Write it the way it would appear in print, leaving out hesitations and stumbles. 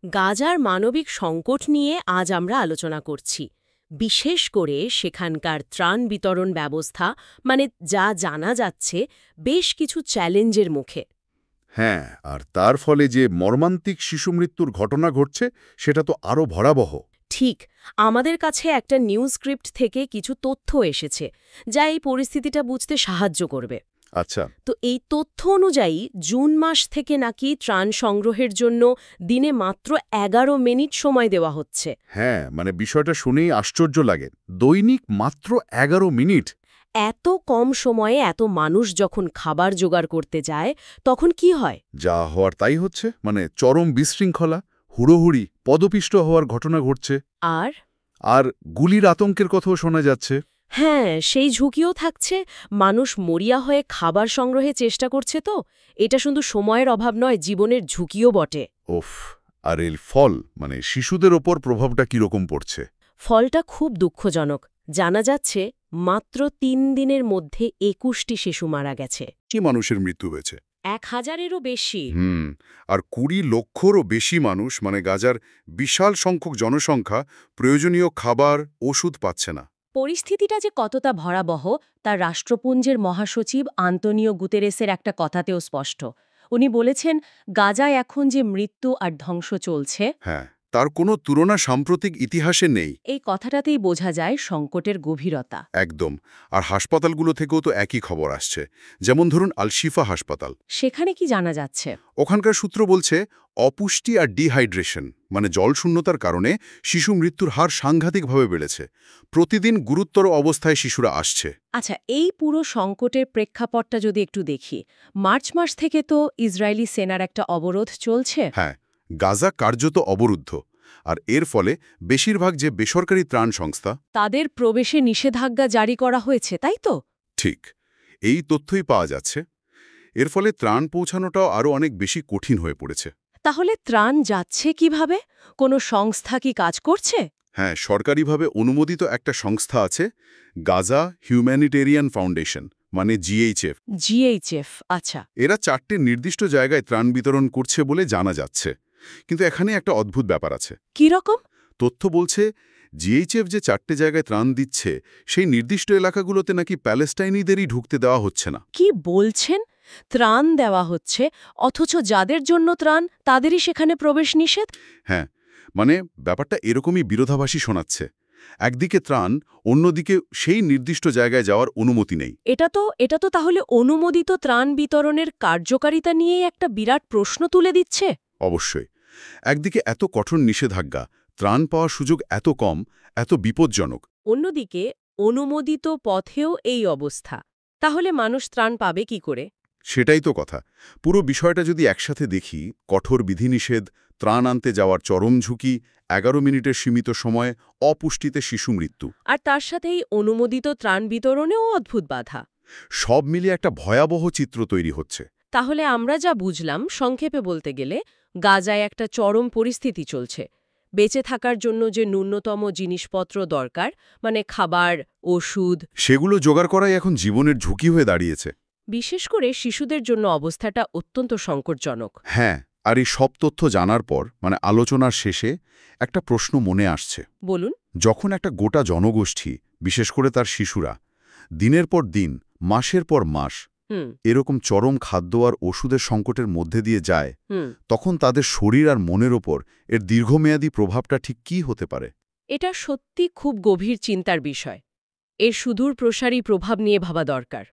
গাজার মানবিক সংকট নিয়ে আজ আমরা আলোচনা করছি। বিশেষ করে সেখানকার ত্রাণ বিতরণ ব্যবস্থা যা জানা যাচ্ছে বেশ কিছু চ্যালেঞ্জের মুখে। হ্যাঁ, আর তার ফলে যে মর্মান্তিক শিশুমৃত্যুর ঘটনা ঘটছে সেটা তো আরও ভয়াবহ। ঠিক, আমাদের কাছে একটা নিউজ স্ক্রিপ্ট থেকে কিছু তথ্য এসেছে যা এই পরিস্থিতিটা বুঝতে সাহায্য করবে। আচ্ছা। তো এই তথ্য অনুযায়ী জুন মাস থেকে নাকি ত্রাণ সংগ্রহের জন্য দিনে মাত্র 11 মিনিট সময় দেওয়া হচ্ছে। হ্যাঁ, বিষয়টা শুনেই আশ্চর্য লাগে। দৈনিক মাত্র 11 মিনিট। এত কম সময়ে এত মানুষ যখন খাবার জোগাড় করতে যায় তখন কি হয়? যা হওয়ার তাই হচ্ছে, চরম বিশৃঙ্খলা, হুড়োহুড়ি, পদপিষ্ট হওয়ার ঘটনা ঘটছে। আর আর গুলির আতঙ্কের কথাও শোনা যাচ্ছে। হ্যাঁ, সেই ঝুঁকিও থাকছে। মানুষ মরিয়া হয়ে খাবার সংগ্রহে চেষ্টা করছে। তো এটা শুধু সময়ের অভাব নয়, জীবনের ঝুঁকিও বটে। ওফ। আর এর ফল শিশুদের ওপর প্রভাবটা কিরকম পড়ছে? ফলটা খুব দুঃখজনক। জানা যাচ্ছে মাত্র ৩ দিনের মধ্যে ২১টি শিশু মারা গেছে। কি মানুষের মৃত্যু হয়েছে? ১,০০০-এরও বেশি। আর ২০ লক্ষরও বেশি মানুষ, গাজার বিশাল সংখ্যক জনসংখ্যা প্রয়োজনীয় খাবার, ওষুধ পাচ্ছে না। পরিস্থিতিটা যে কতটা ভয়াবহ তা রাষ্ট্রপুঞ্জের মহাসচিব আন্তোনিও গুতেরেসের একটা কথাতেও স্পষ্ট। উনি বলেছেন, গাজায় এখন যে মৃত্যু আর ধ্বংস চলছে, হ্যাঁ, তার কোনো তুলনা সাম্প্রতিক ইতিহাসে নেই। এই কথাটাতেই বোঝা যায় সংকটের গভীরতা। একদম। আর হাসপাতালগুলো থেকেও তো একই খবর আসছে। যেমন ধরুন আল-শিফা হাসপাতাল। সেখানে কি জানা যাচ্ছে? ওখানকার সূত্র বলছে অপুষ্টি আর ডিহাইড্রেশন, জলশূন্যতার কারণে শিশু মৃত্যুর হার সাংঘাতিকভাবে বেড়েছে। প্রতিদিন গুরুতর অবস্থায় শিশুরা আসছে। আচ্ছা, এই পুরো সংকটের প্রেক্ষাপটটা যদি একটু দেখি, মার্চ মাস থেকে তো ইসরায়েলি সেনার একটা অবরোধ চলছে। হ্যাঁ, গাজা কার্যত অবরুদ্ধ। আর এর ফলে বেশিরভাগ যে বেসরকারি ত্রাণ সংস্থা, তাদের প্রবেশে নিষেধাজ্ঞা জারি করা হয়েছে, তাই তো? ঠিক এই তথ্যই পাওয়া যাচ্ছে। এর ফলে ত্রাণ পৌঁছানোটাও আরও অনেক বেশি কঠিন হয়ে পড়েছে। তাহলে ত্রাণ যাচ্ছে কিভাবে? কোনো সংস্থা কি কাজ করছে? হ্যাঁ, সরকারিভাবে অনুমোদিত একটা সংস্থা আছে, Gaza humanitarian foundation, GHF। GHF, আচ্ছা। এরা 4টে নির্দিষ্ট জায়গায় ত্রাণ বিতরণ করছে বলে জানা যাচ্ছে। কিন্তু এখানে একটা অদ্ভুত ব্যাপার আছে। কি রকম? তথ্য বলছে GHF যে 4টে জায়গায় ত্রাণ দিচ্ছে সেই নির্দিষ্ট এলাকাগুলোতে নাকি প্যালেস্টাইনিদেরই ঢুকতে দেওয়া হচ্ছে না। কি বলছেন? ত্রাণ দেওয়া হচ্ছে, অথচ যাদের জন্য ত্রাণ তাদেরই সেখানে প্রবেশ নিষেধ? হ্যাঁ, ব্যাপারটা এরকমই বিরোধাভাসী শোনাচ্ছে। একদিকে ত্রাণ, অন্যদিকে সেই নির্দিষ্ট জায়গায় যাওয়ার অনুমতি নেই। এটা তো তাহলে অনুমোদিত ত্রাণ বিতরণের কার্যকারিতা নিয়েই একটা বিরাট প্রশ্ন তুলে দিচ্ছে। অবশ্যই। একদিকে এত কঠোর নিষেধাজ্ঞা, ত্রাণ পাওয়ার সুযোগ এত কম, এত বিপজ্জনক। অন্যদিকে অনুমোদিত পথেও এই অবস্থা। তাহলে মানুষ ত্রাণ পাবে কি করে? সেটাই তো কথা। পুরো বিষয়টা যদি একসাথে দেখি, কঠোর বিধিনিষেধ, ত্রাণ আনতে যাওয়ার চরম ঝুঁকি, 11 মিনিটের সীমিত সময়, অপুষ্টিতে শিশু মৃত্যু, আর তার সাথেই অনুমোদিত ত্রাণ বিতরণেও অদ্ভুত বাধা। সব মিলিয়ে একটা ভয়াবহ চিত্র তৈরি হচ্ছে। তাহলে আমরা যা বুঝলাম, সংক্ষেপে বলতে গেলে, গাজায় একটা চরম পরিস্থিতি চলছে। বেঁচে থাকার জন্য যে ন্যূনতম জিনিসপত্র দরকার, খাবার, ওষুধ, সেগুলো জোগাড় করাই এখন জীবনের ঝুঁকি হয়ে দাঁড়িয়েছে। বিশেষ করে শিশুদের জন্য অবস্থাটা অত্যন্ত সংকটজনক। হ্যাঁ, আর এই সব তথ্য জানার পর আলোচনার শেষে একটা প্রশ্ন মনে আসছে। বলুন। যখন একটা গোটা জনগোষ্ঠী, বিশেষ করে তার শিশুরা, দিনের পর দিন, মাসের পর মাস এরকম চরম খাদ্য আর ওষুধের সংকটের মধ্যে দিয়ে যায়, তখন তাদের শরীর আর মনের ওপর এর দীর্ঘমেয়াদী প্রভাবটা ঠিক কী হতে পারে? এটা সত্যি খুব গভীর চিন্তার বিষয়। এর সুদূর প্রসারী প্রভাব নিয়ে ভাবা দরকার।